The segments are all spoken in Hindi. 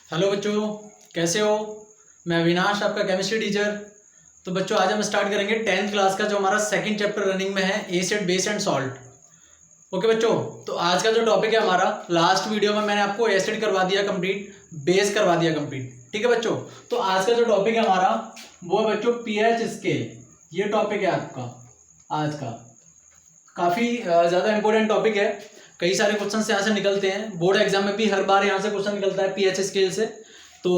हेलो बच्चों, कैसे हो। मैं अविनाश, आपका केमिस्ट्री टीचर। तो बच्चों, आज हम स्टार्ट करेंगे 10th क्लास का जो हमारा सेकंड चैप्टर रनिंग में है, acid base and salt. Okay बच्चों, तो आज का जो टॉपिक है हमारा, लास्ट वीडियो में मैंने आपको एसिड करवा दिया कंप्लीट, बेस करवा दिया कंप्लीट। ठीक है बच्चों, तो आज का जो टॉपिक है हमारा वो है बच्चों पीएच स्केल। ये टॉपिक है आपका आज का, काफ़ी ज़्यादा इंपॉर्टेंट टॉपिक है। कई सारे क्वेश्चन यहाँ से निकलते हैं, बोर्ड एग्जाम में भी हर बार यहाँ से क्वेश्चन निकलता है पीएच स्केल से। तो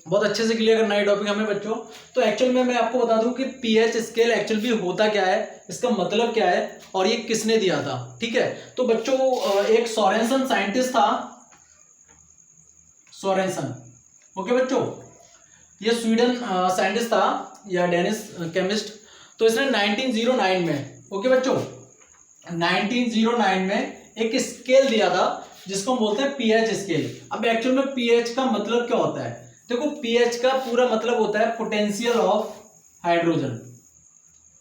बहुत अच्छे से क्लियर करना है टॉपिक हमें बच्चों। तो एक्चुअल में मैं आपको बता दूं कि पीएच स्केल एक्चुअल भी होता क्या है, इसका मतलब क्या है और ये किसने दिया था। ठीक है, तो बच्चों एक सोरेनसन साइंटिस्ट था, सोरेनसन। ओके बच्चों, ये स्वीडन साइंटिस्ट था या डेनिश केमिस्ट। तो इसने 1909 में, ओके बच्चों, 1909 में एक स्केल दिया था जिसको हम बोलते हैं पीएच स्केल। अब एक्चुअल में पीएच का मतलब क्या होता है? देखो, पीएच का पूरा मतलब होता है potential of hydrogen,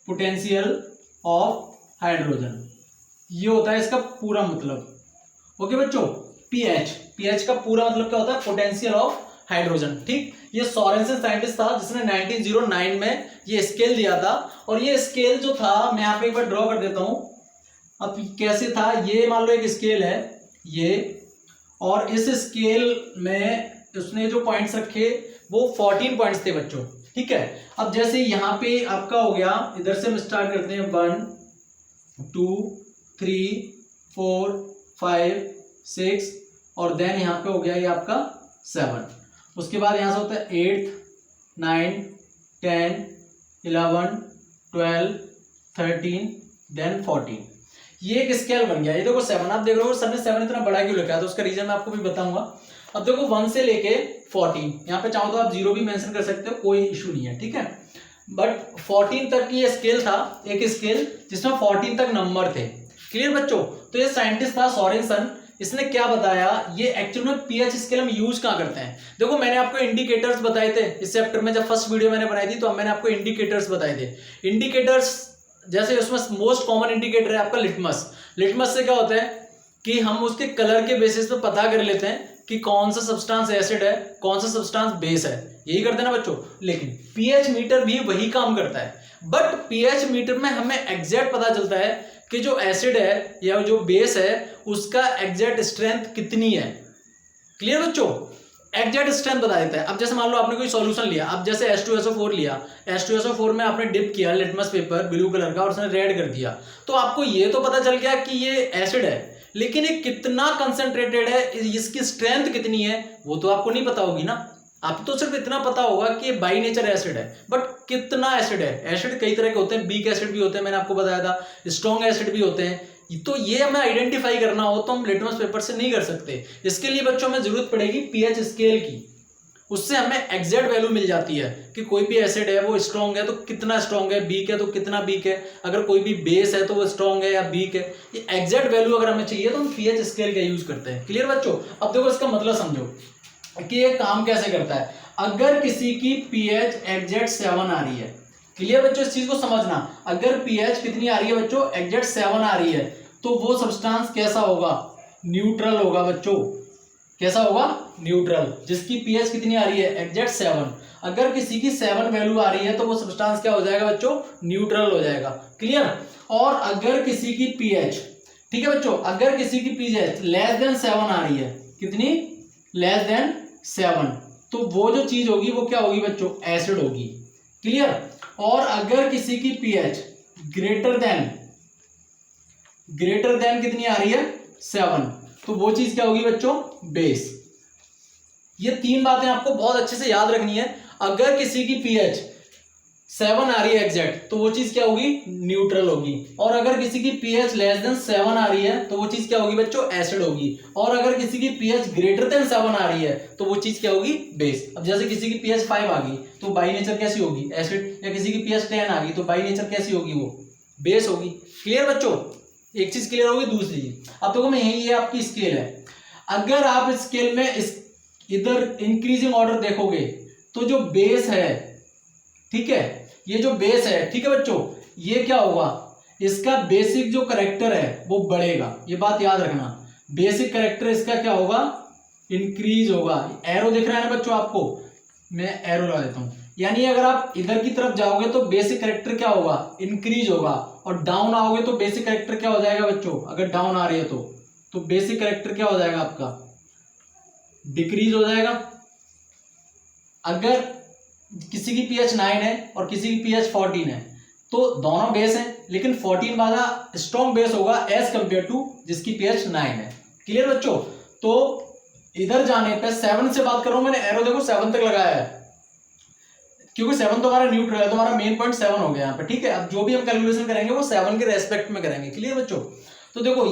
potential of hydrogen, ये होता है इसका पूरा मतलब। ओके बच्चों, पीएच, पीएच का पूरा मतलब क्या होता है? Potential of hydrogen. ठीक, ये सोरेनसन साइंटिस्ट था जिसने 1909 में ये स्केल दिया था। और ये स्केल जो था, मैं यहाँ पे एक बार ड्रॉ कर देता हूं। अब कैसे था ये, मान लो एक स्केल है ये, और इस स्केल में उसने जो पॉइंट्स रखे वो 14 पॉइंट्स थे बच्चों। ठीक है, अब जैसे यहाँ पे आपका हो गया, इधर से हम स्टार्ट करते हैं 1 2 3 4 5 6 और देन यहाँ पे हो गया ये आपका 7। उसके बाद यहाँ से होता है 8 9 10 11 12 13 देन 14। ये एक स्केल बन गया। ये देखो 7, आप देख रहे हो सर ने 7 इतना बड़ा क्यों लिखा है, तो उसका रीजन मैं आपको भी बताऊंगा। अब देखो 1 से लेके 14, यहाँ पे चाहो तो आप 0 भी मेंशन कर सकते हो, कोई इशू नहीं है। ठीक है, बट 14 तक ये स्केल था, एक स्केल जिसमें 14 तक नंबर थे। क्लियर बच्चों? तो ये साइंटिस्ट था सोरेनसन, इसने क्या बताया, ये एक्चुअल में पीएच स्केल हम यूज कहाँ करते हैं। देखो, मैंने आपको इंडिकेटर्स बताए थे इस चैप्टर में, जब फर्स्ट वीडियो मैंने बनाई थी तो मैंने आपको इंडिकेटर्स बताए थे। इंडिकेटर्स जैसे उसमें मोस्ट कॉमन इंडिकेटर है आपका लिटमस। लिटमस से क्या होता है कि हम उसके कलर के बेसिस पे पता कर लेते हैं कि कौन सा सब्सटेंस एसिड है, कौन सा सब्सटेंस बेस है, यही करते हैं ना बच्चों। लेकिन पीएच मीटर भी वही काम करता है, बट पीएच मीटर में हमें एग्जैक्ट पता चलता है कि जो एसिड है या जो बेस है उसका एग्जैक्ट स्ट्रेंथ कितनी है। क्लियर बच्चों? एग्जैक्ट स्ट्रेंथ बता देता है। अब जैसे मान लो आपने कोई सॉल्यूशन लिया, अब जैसे H2SO4 लिया, H2SO4 में आपने डिप किया लिटमस पेपर ब्लू कलर का और उसने रेड कर दिया, तो आपको ये तो पता चल गया कि ये एसिड है, लेकिन ये कितना कंसंट्रेटेड है, इसकी स्ट्रेंथ कितनी है, वो तो आपको नहीं पता होगी ना। आपको तो सिर्फ इतना पता होगा कि ये बाई नेचर एसिड है, बट कितना एसिड है। एसिड कई तरह के होते हैं, वीक एसिड भी होते हैं, मैंने आपको बताया था, स्ट्रॉन्ग एसिड भी होते हैं। तो ये हमें आइडेंटिफाई करना हो तो हम लिटमस पेपर से नहीं कर सकते। इसके लिए बच्चों में जरूरत पड़ेगी पीएच स्केल की, उससे हमें एग्जैक्ट वैल्यू मिल जाती है कि कोई भी एसिड है वो स्ट्रॉन्ग है तो कितना स्ट्रॉन्ग है, वीक है तो कितना वीक है, अगर कोई भी बेस है तो वो स्ट्रॉन्ग है या वीक है। ये एग्जैक्ट वैल्यू अगर हमें चाहिए तो हम पीएच स्केल का यूज करते हैं। क्लियर बच्चों? अब देखो इसका मतलब समझो कि ये काम कैसे करता है। अगर किसी की पीएच एग्जैक्ट 7 आ रही है, क्लियर बच्चों, इस चीज को समझना, अगर पीएच कितनी आ रही है बच्चों, एग्जैक्ट 7 आ रही है, तो वो सब्सटेंस कैसा होगा? न्यूट्रल होगा बच्चों। कैसा होगा? न्यूट्रल। जिसकी पीएच कितनी आ रही है? एग्जैक्ट 7। अगर किसी की 7 वैल्यू आ रही है तो वो सब्सटेंस क्या हो जाएगा बच्चों? न्यूट्रल हो जाएगा। क्लियर? और अगर किसी की पीएच, ठीक है बच्चों, अगर किसी की पीएच लेस देन 7 आ रही है, कितनी? लेस देन 7, तो वो जो चीज होगी वो क्या होगी बच्चों? एसिड होगी। क्लियर? और अगर किसी की पीएच ग्रेटर देन कितनी आ रही है? 7, तो वो चीज क्या होगी बच्चों? बेस। ये 3 बातें आपको बहुत अच्छे से याद रखनी है। अगर किसी की पीएच 7 आ रही है एग्जैक्ट, तो वो चीज क्या होगी? न्यूट्रल होगी। और अगर किसी की पीएच लेस देन 7 आ रही है तो वो चीज क्या होगी बच्चों? एसिड होगी। और अगर किसी की पीएच ग्रेटर देन 7 आ रही है तो वो चीज क्या होगी? बेस। अब जैसे किसी की पीएच 5 आ गई तो बाई नेचर कैसी होगी? एसिड। या किसी की पीएच 10 आ गई तो बाई नेचर कैसी होगी? वो बेस होगी। क्लियर बच्चों? एक चीज क्लियर होगी। दूसरी चीज, अब देखो मैं यही, ये आपकी स्केल है। अगर आप स्केल में इधर इंक्रीजिंग ऑर्डर देखोगे तो जो बेस है, ठीक है, ये जो बेस है, ठीक है बच्चों, ये क्या होगा? इसका बेसिक जो करेक्टर है वो बढ़ेगा। ये बात याद रखना, बेसिक करेक्टर इसका क्या होगा? इंक्रीज होगा। एरो दिख रहा है ना बच्चों आपको, मैं एरो लगा देता हूं। यानी अगर आप इधर की तरफ जाओगे तो बेसिक कैरेक्टर क्या होगा, इंक्रीज होगा, और डाउन आओगे तो बेसिक कैरेक्टर क्या हो जाएगा बच्चों, अगर डाउन आ रही है तो बेसिक कैरेक्टर क्या हो जाएगा आपका, डिक्रीज हो जाएगा। अगर किसी की पीएच 9 है और किसी की पीएच 14 है तो दोनों बेस है, लेकिन 14 वाला स्ट्रॉन्ग बेस होगा एज कंपेयर टू जिसकी पीएच 9 है। क्लियर बच्चों। तो इधर जाने पे 7 से बात कर रहा हूं मैंने, एरो देखो 7 तक लगाया है, क्योंकि 7 तो हमारा न्यूट्रल है, तो हमारा मेन पॉइंट 7 हो गया यहाँ पे। ठीक है, अब जो भी हम कैलकुलेशन करेंगे वो 7 के रेस्पेक्ट में करेंगे। क्लियर बच्चों। तो देखो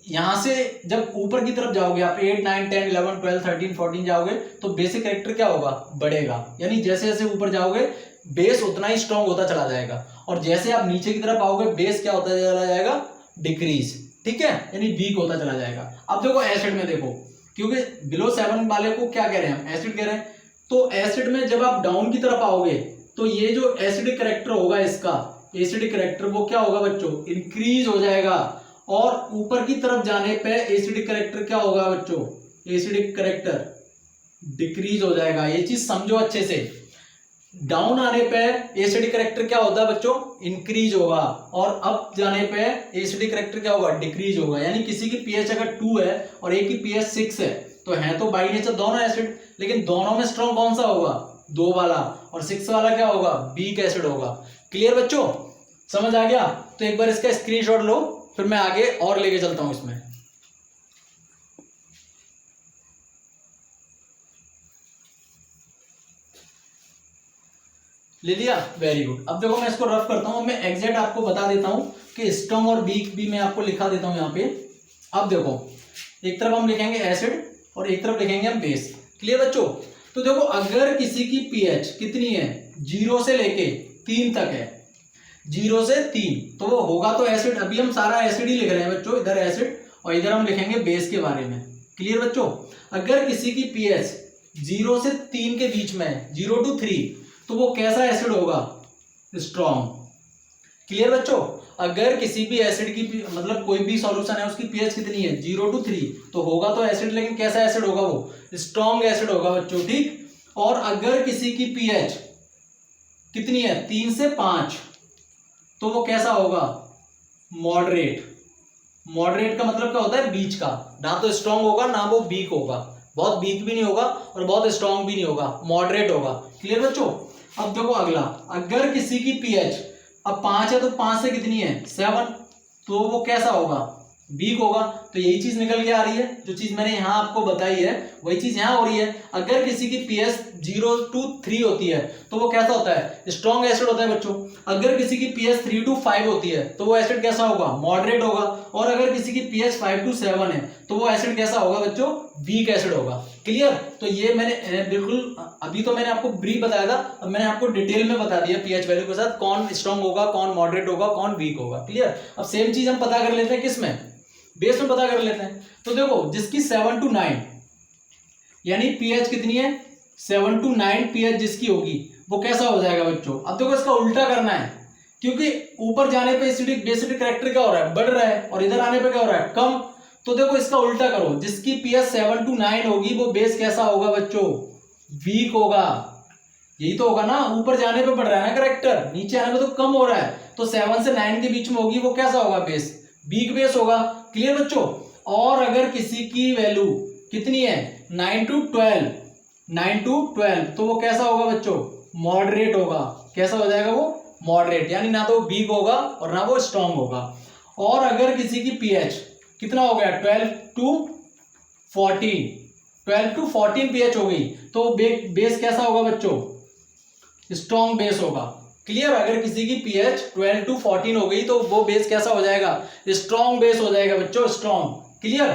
यहां से जब ऊपर की तरफ जाओगे आप 8 9 10 11 12 13 14 जाओगे तो बेसिक कैरेक्टर क्या होगा, बढ़ेगा। यानी जैसे जैसे ऊपर जाओगे बेस उतना ही स्ट्रॉन्ग होता चला जाएगा, और जैसे आप नीचे की तरफ आओगे बेस क्या होता चला जाएगा, डिक्रीज। ठीक है, यानी वीक होता चला जाएगा। अब देखो एसिड में देखो, क्योंकि बिलो 7 वाले को क्या कह रहे हैं हम, एसिड कह रहे हैं। तो एसिड में जब आप डाउन की तरफ आओगे तो ये जो एसिडिक कैरेक्टर होगा इसका, एसिडिक कैरेक्टर वो क्या होगा बच्चों, इंक्रीज हो जाएगा। और ऊपर की तरफ जाने पे एसिडिक कैरेक्टर क्या होगा बच्चों, एसिडिक कैरेक्टर डिक्रीज हो जाएगा। ये चीज समझो अच्छे से। डाउन आने पे एसिडिक कैरेक्टर क्या होता है बच्चों, इंक्रीज होगा, और अप जाने पे एसिडिक कैरेक्टर क्या होगा, डिक्रीज होगा। यानी किसी की पीएच अगर 2 है और एक की पीएच 6 है तो है तो बाई नेचर दोनों एसिड, लेकिन दोनों में स्ट्रॉन्ग कौन सा होगा, 2 वाला, और 6 वाला क्या होगा, वीक एसिड होगा। क्लियर बच्चों, समझ आ गया। तो एक बार इसका स्क्रीनशॉट लो, फिर मैं आगे और लेके चलता हूं इसमें। ले लिया, वेरी गुड। अब देखो मैं इसको रफ करता हूं, मैं एग्जैक्ट आपको बता देता हूं कि स्ट्रॉन्ग और वीक भी मैं आपको लिखा देता हूं यहां पे। अब देखो एक तरफ हम लिखेंगे एसिड और एक तरफ लिखेंगे हम बेस। क्लियर बच्चों। तो देखो अगर किसी की पीएच कितनी है, 0 से लेके 3 तक है, 0 से 3, तो वो होगा तो एसिड। अभी हम सारा एसिड ही लिख रहे हैं बच्चों, इधर एसिड और इधर हम लिखेंगे बेस के बारे में। क्लियर बच्चों। अगर किसी की पीएच 0 से 3 के बीच में है, 0 to 3, तो वो कैसा एसिड होगा, स्ट्रॉन्ग। क्लियर बच्चों। अगर किसी भी एसिड की मतलब कोई भी सॉल्यूशन है उसकी पीएच कितनी है, 0 to 3, तो होगा तो एसिड, लेकिन कैसा एसिड होगा, वो स्ट्रॉन्ग एसिड होगा बच्चों। ठीक। और अगर किसी की पीएच कितनी है, 3 से 5, तो वो कैसा होगा, मॉडरेट। मॉडरेट का मतलब क्या होता है, बीच का, ना तो स्ट्रॉन्ग होगा ना वो वीक होगा, बहुत वीक भी नहीं होगा और बहुत स्ट्रॉन्ग भी नहीं होगा, मॉडरेट होगा। क्लियर बच्चों। अब देखो अगला, अगर किसी की पीएच अब 5 है तो 5 से कितनी है, 7, तो वो कैसा होगा, वीक होगा। तो यही चीज निकल के आ रही है, जो चीज मैंने यहां आपको बताई है वही चीज यहां हो रही है। अगर किसी की पीएच 0 to 3 होती है तो वो कैसा होता है, स्ट्रॉन्ग एसिड होता है बच्चों। अगर किसी की पीएच 3 to 5 होती है तो वो एसिड कैसा होगा, मॉडरेट होगा। और अगर किसी की पीएच 5 to 7 है तो वो एसिड कैसा होगा बच्चों, वीक एसिड होगा। क्लियर। तो ये मैंने बिल्कुल, अभी तो मैंने आपको ब्रीफ बताया था, अब मैंने आपको डिटेल में बता दिया पीएच वैल्यू के साथ, कौन स्ट्रॉन्ग होगा, कौन मॉडरेट होगा, कौन वीक होगा। क्लियर। अब सेम चीज हम पता कर लेते हैं किसमें, बेस में पता कर लेते हैं। तो देखो जिसकी 7 to 9 यानी पीएच कितनी है, 7 to 9 पीएच जिसकी होगी वो कैसा हो जाएगा बच्चों। अब देखो इसका उल्टा करना है, क्योंकि ऊपर जाने पे एसिडिक बेसिक कैरेक्टर क्या हो रहा है, बढ़ रहा है, और इधर आने पे क्या हो रहा है, कम। तो देखो इसका उल्टा करो, जिसकी पीएच 7 to 9 होगी वो बेस कैसा होगा बच्चों, वीक होगा। यही तो होगा ना, ऊपर जाने पे बढ़ रहा है ना कैरेक्टर, नीचे आने पे तो कम हो रहा है, तो 7 से 9 के बीच में होगी वो कैसा होगा, बेस, वीक बेस होगा। क्लियर बच्चों। और अगर किसी की वैल्यू कितनी है, 9 to 12, 9 to 12, तो वो कैसा होगा बच्चों, मॉडरेट होगा। कैसा हो जाएगा वो, मॉडरेट, यानी ना तो वीक होगा और ना वो स्ट्रॉन्ग होगा। और अगर किसी की पीएच कितना हो गया, 12 to 14, 12 to 14 पीएच हो गई, तो बेस कैसा होगा बच्चों, स्ट्रॉन्ग बेस होगा। क्लियर। अगर किसी की पीएच 12 to 14 हो गई तो वो बेस कैसा हो जाएगा, स्ट्रॉन्ग बेस हो जाएगा बच्चों, स्ट्रॉन्ग। क्लियर।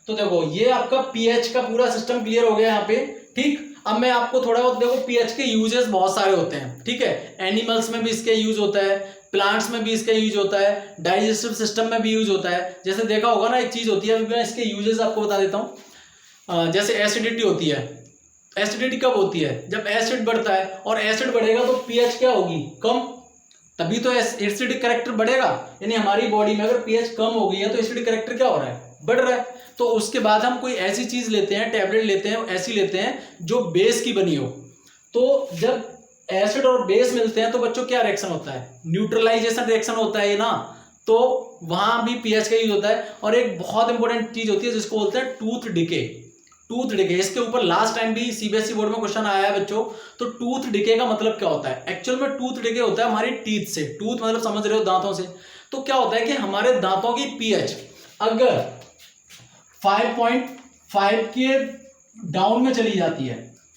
तो देखो ये आपका पीएच का पूरा सिस्टम क्लियर हो गया यहाँ पे। ठीक। अब मैं आपको थोड़ा बहुत, देखो पीएच के यूजेस बहुत सारे होते हैं। ठीक है, एनिमल्स में भी इसके यूज होता है, प्लांट्स में भी इसका यूज होता है, डाइजेस्टिव सिस्टम में भी यूज होता है। जैसे देखा होगा ना, एक चीज होती है, मैं इसके यूजेस आपको बता देता हूँ। जैसे एसिडिटी होती है, एसिडिटी कब होती है, जब एसिड बढ़ता है, और एसिड बढ़ेगा तो पीएच क्या होगी, कम, तभी तो एसिडिक कैरेक्टर बढ़ेगा। यानी हमारी बॉडी में अगर पीएच कम हो गई है तो एसिडिक कैरेक्टर क्या हो रहा है, बढ़ रहा है। तो उसके बाद हम कोई ऐसी चीज लेते हैं, टैबलेट लेते हैं, ऐसी लेते हैं जो बेस की बनी हो। तो जब एसिड और बेस मिलते हैं तो बच्चों क्या रिएक्शन होता है, न्यूट्रलाइजेशन रिएक्शन होता है ना। तो वहां भी पीएच का यूज होता है। और एक बहुत इंपॉर्टेंट चीज होती है जिसको बोलते हैं टूथ डिके। टूथ डिके, इसके ऊपर लास्ट टाइम भी सीबीएसई बोर्ड में क्वेश्चन आया है बच्चों। तो टूथ डिके का मतलब क्या होता है, एक्चुअल में टूथ डिके होता है हमारी टीथ से, टूथ मतलब समझ रहे हो दांतों से। तो क्या होता है कि हमारे दांतों की पीएच अगर 5.5 के डाउन में चली जाती है,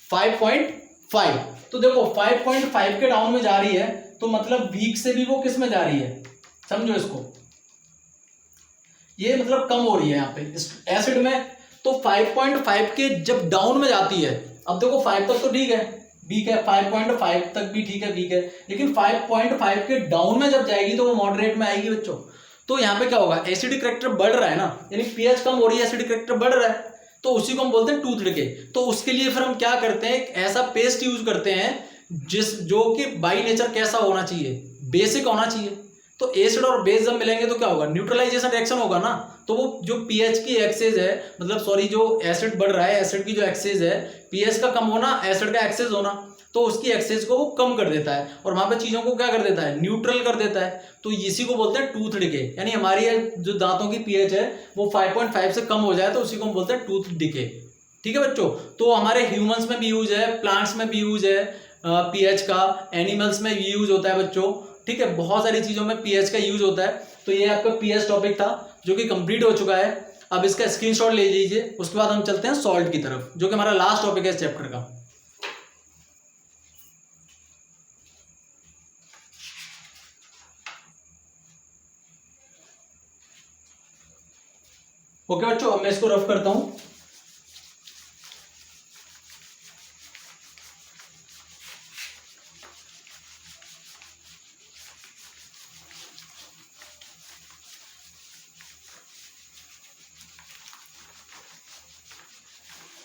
5.5, तो देखो 5.5 के डाउन में जा रही है तो मतलब वीक से भी वो किस में जा रही है, समझो इसको, ये मतलब कम हो रही है यहाँ पे एसिड में। तो 5.5 के जब डाउन में जाती है, अब देखो 5 तक तो ठीक है, वीक है, 5.5 तक भी ठीक है, वीक है, लेकिन 5.5 के डाउन में जब जाएगी तो वो मॉडरेट में आएगी बच्चों। तो यहाँ पे क्या होगा, एसिडिक करेक्टर बढ़ रहा है ना, यानी पीएच कम हो रही है, एसिडिक करेक्टर बढ़ रहा है, तो उसी को हम बोलते हैं टूथ डिके। तो उसके लिए फिर हम क्या करते हैं, एक ऐसा पेस्ट यूज करते हैं जो कि बाई नेचर कैसा होना चाहिए, बेसिक होना चाहिए। तो एसिड और बेस जब मिलेंगे तो क्या होगा, न्यूट्रलाइजेशन रिएक्शन होगा ना। तो वो जो पीएच की एक्सेस है, मतलब सॉरी जो एसिड बढ़ रहा है, एसिड की जो एक्सेस है, पीएच का कम होना, एसिड का एक्सेस होना, तो उसकी एक्सेस को वो कम कर देता है और वहां पे चीजों को क्या कर देता है, न्यूट्रल कर देता है। तो इसी को बोलते हैं टूथ डिके, यानी हमारी जो दांतों की पीएच है वो 5.5 से कम हो जाए तो उसी को हम बोलते हैं टूथ डिके। ठीक है बच्चों, तो हमारे ह्यूमंस में भी यूज है, प्लांट्स में भी यूज है पीएच का, एनिमल्स में भी यूज होता है बच्चों। ठीक है, बहुत सारी चीजों में पीएच का यूज होता है। तो ये आपका पीएच टॉपिक था जो कि कंप्लीट हो चुका है। अब इसका स्क्रीनशॉट ले लीजिए, उसके बाद हम चलते हैं सॉल्ट की तरफ, जो कि हमारा लास्ट टॉपिक है इस चैप्टर का। ओके बच्चों, अब मैं इसको रफ करता हूं।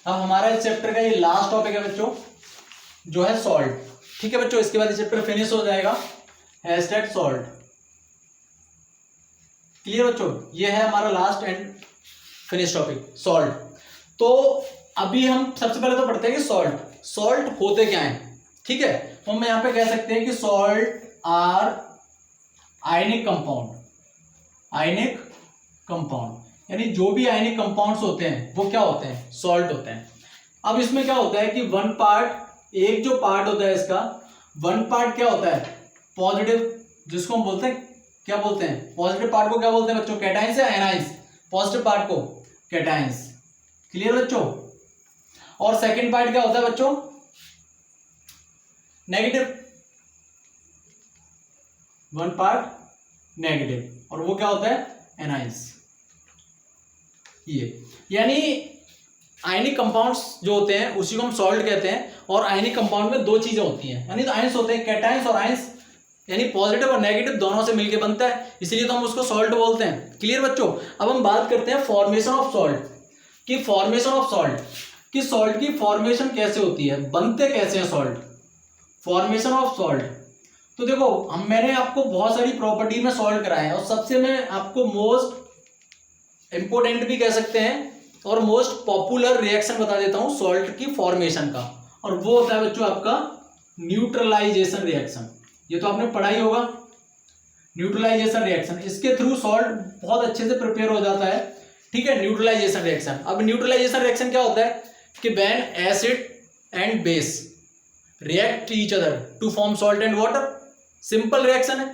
अब हमारा इस चैप्टर का ये लास्ट टॉपिक है बच्चों, जो है सॉल्ट। ठीक है बच्चों, इसके बाद ये चैप्टर फिनिश हो जाएगा, हैशटैग सॉल्ट। क्लियर बच्चों, ये है हमारा last and finish topic salt. तो अभी हम सबसे पहले तो पढ़ते हैं कि सॉल्ट होते क्या हैं। ठीक है, तो हम यहां पे कह सकते हैं कि salt are ionic compound, ionic compound, यानी जो भी आयनिक कंपाउंड्स होते हैं वो क्या होते हैं, सॉल्ट होते हैं। अब इसमें क्या होता है कि वन पार्ट, एक जो पार्ट होता है इसका, वन पार्ट क्या होता है, पॉजिटिव, जिसको हम बोलते हैं, क्या बोलते हैं, पॉजिटिव पार्ट को क्या बोलते हैं बच्चों, कैटाइंस या एनाइंस, पॉजिटिव पार्ट को कैटाइंस। क्लियर बच्चों, और सेकंड पार्ट क्या होता है बच्चों, नेगेटिव, वन पार्ट नेगेटिव, और वो क्या होता है, एनाइंस। ये यानी आयनिक कंपाउंड्स जो होते हैं उसी को हम सॉल्ट कहते हैं। और आयनिक कंपाउंड में दो चीजें होती हैं, यानी तो आयंस होते हैं, कैटायंस और आयंस, यानी पॉजिटिव और नेगेटिव दोनों से मिलकर बनता है, इसलिए तो हम उसको सॉल्ट बोलते हैं। क्लियर बच्चों, अब हम बात करते हैं फॉर्मेशन ऑफ सॉल्ट की, फॉर्मेशन ऑफ सॉल्ट कि सॉल्ट की फॉर्मेशन कैसे होती है, बनते कैसे हैं सॉल्ट, फॉर्मेशन ऑफ सॉल्ट। तो देखो मैंने आपको बहुत सारी प्रॉपर्टी में सॉल्ट कराया है, और सबसे मैं आपको मोस्ट इंपोर्टेंट भी कह सकते हैं और मोस्ट पॉपुलर रिएक्शन बता देता हूं सॉल्ट की फॉर्मेशन का, और वो होता है बच्चों आपका न्यूट्रलाइजेशन रिएक्शन। ये तो आपने पढ़ा ही होगा, न्यूट्रलाइजेशन रिएक्शन, इसके थ्रू सॉल्ट बहुत अच्छे से प्रिपेयर हो जाता है। ठीक है, न्यूट्रलाइजेशन रिएक्शन। अब न्यूट्रलाइजेशन रिएक्शन क्या होता है कि when acid and base react each other to form salt and water, simple reaction है।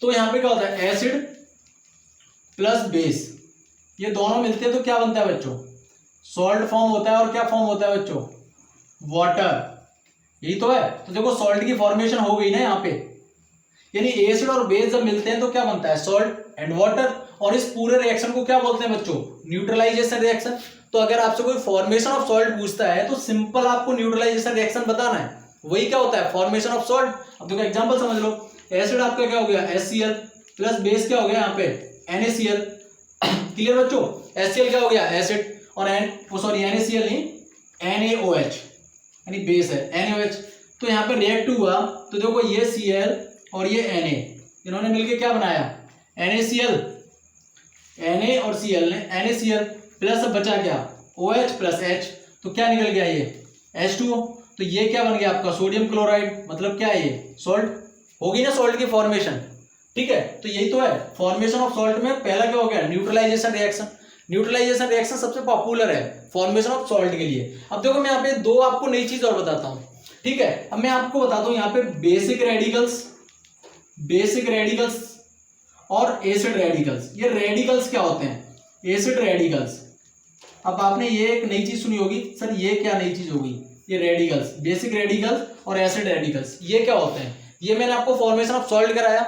तो यहां पे क्या होता है, एसिड प्लस बेस, ये दोनों मिलते हैं तो क्या बनता है बच्चों, सॉल्ट फॉर्म होता है। और क्या फॉर्म होता है बच्चों, वाटर, यही तो है। तो देखो सॉल्ट की फॉर्मेशन हो गई ना यहाँ पे, यानी एसिड और बेस जब मिलते हैं तो क्या बनता है, सॉल्ट एंड वाटर। और इस पूरे रिएक्शन को क्या बोलते हैं बच्चों, न्यूट्रलाइजेशन रिएक्शन। तो अगर आपसे कोई फॉर्मेशन ऑफ सॉल्ट पूछता है तो सिंपल आपको न्यूट्रलाइजेशन रिएक्शन बताना है, वही क्या होता है, फॉर्मेशन ऑफ सॉल्ट। अब देखो एग्जांपल समझ लो, एसिड आपका क्या हो गया, HCl, प्लस बेस क्या हो गया यहाँ पे, NaCl। क्लियर बच्चों, HCl क्या हो गया, एसिड, और NaCl नहीं, NaOH, यानी बेस है, NaOH। तो यहाँ पे रिएक्ट हुआ तो देखो ये Cl और ये Na, इन्होंने मिलके क्या बनाया, NaCl, Na और Cl ने NaCl प्लस बचा क्या OH प्लस H, तो क्या निकल गया ये H2O। तो ये क्या बन गया आपका सोडियम क्लोराइड, मतलब क्या है ये सॉल्ट, होगी ना सॉल्ट की फॉर्मेशन। ठीक है, तो यही तो है फॉर्मेशन ऑफ सॉल्ट में पहला क्या हो गया न्यूट्रलाइजेशन रिएक्शन। न्यूट्रलाइजेशन रिएक्शन सबसे पॉपुलर है फॉर्मेशन ऑफ सॉल्ट के लिए। अब देखो मैं यहाँ पे दो आपको नई चीज और बताता हूँ। ठीक है, अब मैं आपको बताता हूँ यहाँ पे बेसिक रेडिकल्स और एसिड रेडिकल्स। ये रेडिकल्स क्या होते हैं, एसिड रेडिकल्स। अब आपने ये एक नई चीज सुनी होगी, सर ये क्या नई चीज होगी, ये रेडिकल्स, बेसिक रेडिकल्स और एसिड रेडिकल्स, ये क्या होते हैं। ये मैंने आपको फॉर्मेशन ऑफ सॉल्ट कराया,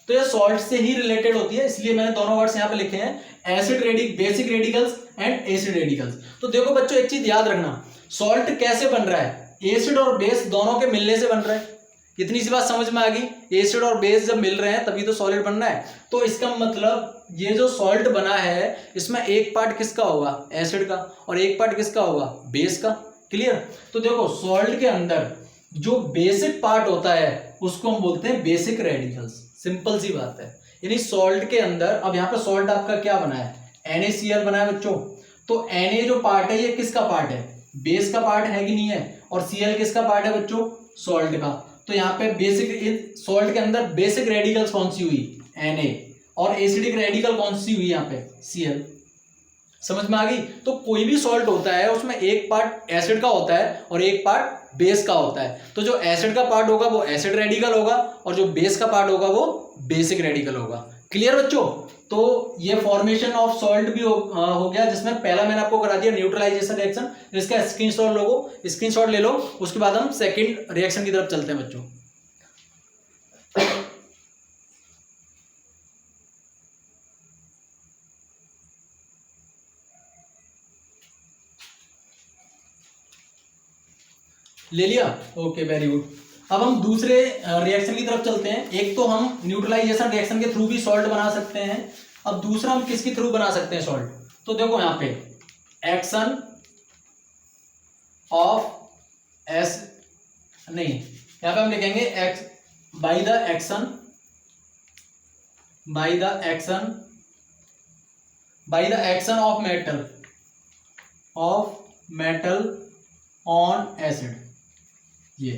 तो ये सॉल्ट से ही रिलेटेड होती है, इसलिए मैंने दोनों वर्ड्स यहाँ पे लिखे हैं, basic radicals and acid radicals. तो देखो बच्चों एक चीज याद रखना, सॉल्ट कैसे बन रहा है, एसिड और बेस दोनों के मिलने से बन रहा है। इतनी सी बात समझ में आ गई, एसिड और बेस जब मिल रहे हैं तभी तो सॉलिड बनना है। तो इसका मतलब ये जो सॉल्ट बना है इसमें एक पार्ट किसका होगा एसिड का और एक पार्ट किसका होगा बेस का। क्लियर। तो देखो सॉल्ट के अंदर जो बेसिक पार्ट होता है उसको हम बोलते हैं बेसिक रेडिकल्स। सिंपल सी बात है, यानी सॉल्ट के अंदर, अब यहाँ पे सॉल्ट आपका क्या बना है NaCl बना है बच्चों। तो Na जो पार्ट है ये किसका पार्ट है, बेस का पार्ट है कि नहीं है, और Cl किसका पार्ट है बच्चों, सॉल्ट का। तो यहाँ पे बेसिक सॉल्ट के अंदर बेसिक रेडिकल्स कौन सी हुई Na, और एसिडिक रेडिकल कौन सी हुई यहाँ पे Cl। समझ में आ गई। तो कोई भी सॉल्ट होता है उसमें एक पार्ट एसिड का होता है और एक पार्ट बेस का होता है। तो जो एसिड का पार्ट होगा वो एसिड रेडिकल होगा और जो बेस का पार्ट होगा वो बेसिक रेडिकल होगा। क्लियर बच्चों। तो ये फॉर्मेशन ऑफ सॉल्ट भी हो गया, जिसमें पहला मैंने आपको करा दिया न्यूट्रलाइजेशन रिएक्शन। इसका स्क्रीनशॉट ले लो, उसके बाद हम सेकंड रिएक्शन की तरफ चलते हैं बच्चों। ले लिया, ओके वेरी गुड। अब हम दूसरे रिएक्शन की तरफ चलते हैं। एक तो हम न्यूट्रलाइजेशन रिएक्शन के थ्रू भी सॉल्ट बना सकते हैं, अब दूसरा हम किसके थ्रू बना सकते हैं सॉल्ट। तो देखो यहाँ पे एक्शन ऑफ एस नहीं, यहाँ पे हम लिखेंगे x by the action of metal on acid. ये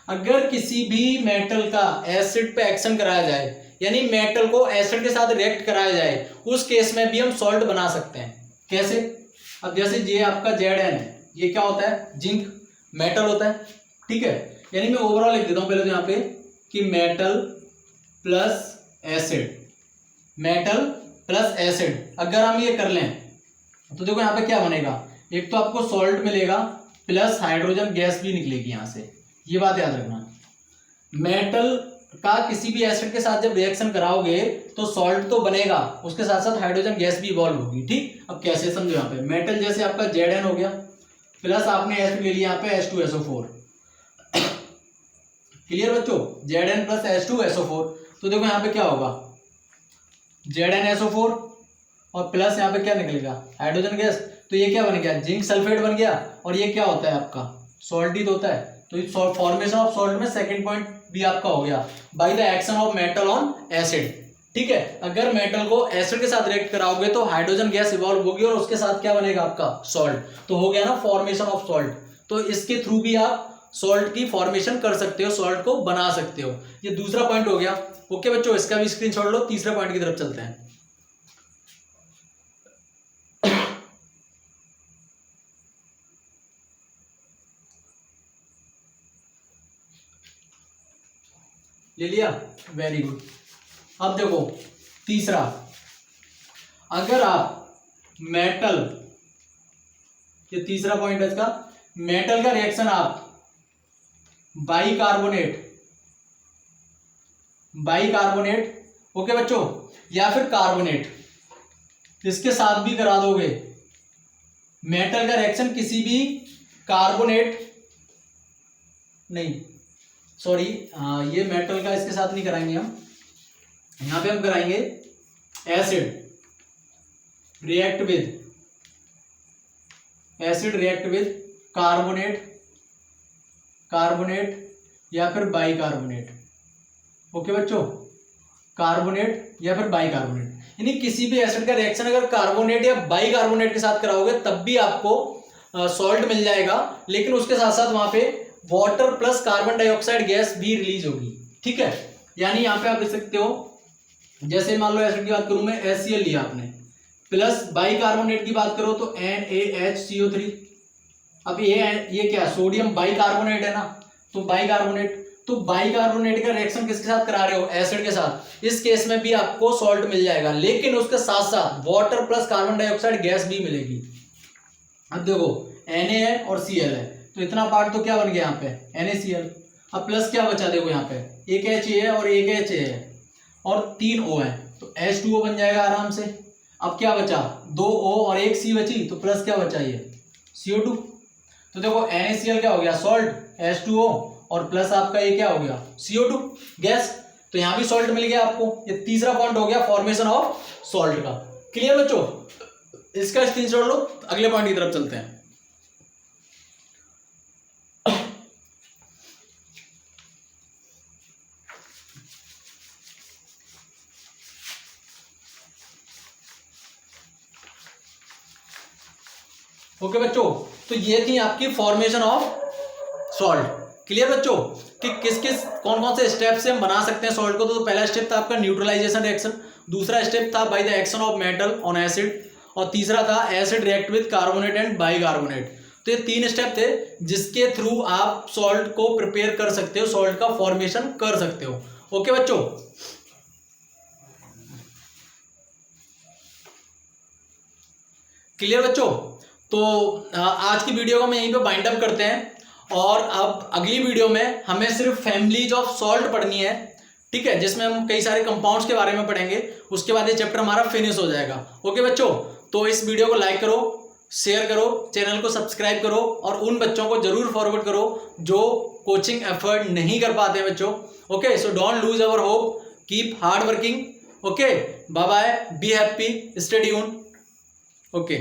अगर किसी भी मेटल का एसिड पे एक्शन कराया जाए, यानी मेटल को एसिड के साथ रिएक्ट कराया जाए, उस केस में भी हम सॉल्ट बना सकते हैं। कैसे, अब जैसे ये आपका Zn है, ये क्या होता है जिंक मेटल होता है। ठीक है, यानी मैं ओवरऑल लिख देता हूं पहले तो यहाँ पे कि मेटल प्लस एसिड अगर हम ये कर लें तो देखो यहाँ पे क्या बनेगा, एक तो आपको सॉल्ट मिलेगा प्लस हाइड्रोजन गैस भी निकलेगी यहाँ से। ये बात याद रखना, मेटल का किसी भी एसिड के साथ जब रिएक्शन कराओगे तो सॉल्ट तो बनेगा, उसके साथ साथ हाइड्रोजन गैस भी इवॉल्व होगी। ठीक, अब कैसे समझो, यहाँ पे मेटल जैसे आपका Zn हो गया प्लस आपने एसिड ले लिया यहाँ पे H2SO4। क्लियर बच्चों, Zn प्लस H2SO4। तो देखो यहाँ पे क्या होगा ZnSO4 और प्लस यहाँ पे क्या निकलेगा हाइड्रोजन गैस। तो ये क्या बन गया जिंक सल्फेट बन गया, और ये क्या होता है आपका सॉल्ट ही तो होता है। तो फॉर्मेशन ऑफ सॉल्ट में सेकंड पॉइंट भी आपका हो गया by the action of metal on acid. ठीक है, अगर मेटल को एसिड के साथ रिएक्ट कराओगे तो हाइड्रोजन गैस इवॉल्व होगी और उसके साथ क्या बनेगा आपका सॉल्ट। तो हो गया ना फॉर्मेशन ऑफ सॉल्ट। तो इसके थ्रू भी आप सॉल्ट की फॉर्मेशन कर सकते हो, सॉल्ट को बना सकते हो। ये दूसरा पॉइंट हो गया। ओके बच्चों, इसका भी स्क्रीनशॉट लो। तीसरे पॉइंट की तरफ चलते हैं। ले लिया, वेरी गुड। अब देखो तीसरा, अगर आप मेटल, ये तीसरा पॉइंट है इसका, मेटल का रिएक्शन आप बाइकार्बोनेट ओके बच्चों, या फिर कार्बोनेट, इसके साथ भी करा दोगे। मेटल का रिएक्शन किसी भी कार्बोनेट नहीं, सॉरी ये मेटल का इसके साथ नहीं कराएंगे हम, यहां पे हम कराएंगे एसिड रिएक्ट विद कार्बोनेट या फिर बाइकार्बोनेट। ओके बच्चों, कार्बोनेट या फिर बाइकार्बोनेट, यानी किसी भी एसिड का रिएक्शन अगर कार्बोनेट या बाइकार्बोनेट के साथ कराओगे तब भी आपको सॉल्ट मिल जाएगा, लेकिन उसके साथ साथ वहां पे water plus carbon dioxide gas भी रिलीज होगी। ठीक है, यानी यहाँ पे आप देख सकते हो, जैसे मान लो एसिड की बात करूं मैं, HCl लिया आपने, प्लस बाइकार्बोनेट की बात करो तो NaHCO3। अब ये क्या, सोडियम बाइकार्बोनेट है ना, तो बाइकार्बोनेट का रिएक्शन किसके साथ करा रहे हो, एसिड के साथ, इस केस में भी आपको सॉल्ट मिल जाएगा, लेकिन उसके साथ साथ water plus carbon dioxide gas भी मिलेगी। अब देखो Na है और Cl है, तो इतना पार्ट तो क्या बन गया यहाँ पे, NaCl। अब प्लस क्या बचा, देखो यहाँ पे एक Ha है और एक Ha है और 3 O है, तो H2O बन जाएगा आराम से। अब क्या बचा, 2 O और एक C बची, तो प्लस क्या बचा, ये CO2। तो देखो NaCl क्या हो गया, सॉल्ट, H2O और प्लस आपका ये क्या हो गया, CO2 गैस। तो यहां भी सॉल्ट मिल गया आपको। ये तीसरा पॉइंट हो गया फॉर्मेशन ऑफ सॉल्ट का। क्लियर बच्चों, इसका स्क्रीनशॉट लो, अगले पॉइंट की तरफ चलते हैं। ओके बच्चों, तो ये थी आपकी फॉर्मेशन ऑफ सॉल्ट। क्लियर बच्चों, कि किस किस कौन कौन से स्टेप से हम बना सकते हैं सॉल्ट को। तो पहला स्टेप था आपका न्यूट्रलाइजेशन रिएक्शन, दूसरा स्टेप था by the action of metal on acid, और तीसरा था acid react with carbonate and bicarbonate. तो ये 3 स्टेप थे जिसके थ्रू आप सॉल्ट को प्रिपेयर कर सकते हो, सॉल्ट का फॉर्मेशन कर सकते हो। ओके बच्चों, क्लियर बच्चों, तो आज की वीडियो को हम यहीं पे बाइंड अप करते हैं, और अब अगली वीडियो में हमें सिर्फ फैमिलीज ऑफ सॉल्ट पढ़नी है। ठीक है, जिसमें हम कई सारे कंपाउंड्स के बारे में पढ़ेंगे, उसके बाद ये चैप्टर हमारा फिनिश हो जाएगा। ओके बच्चों, तो इस वीडियो को लाइक करो, शेयर करो, चैनल को सब्सक्राइब करो, और उन बच्चों को जरूर फॉरवर्ड करो जो कोचिंग एफर्ट नहीं कर पाते बच्चों। Okay, so don't lose our hope, keep hard working. Okay, bye bye, be happy, stay tuned. Okay.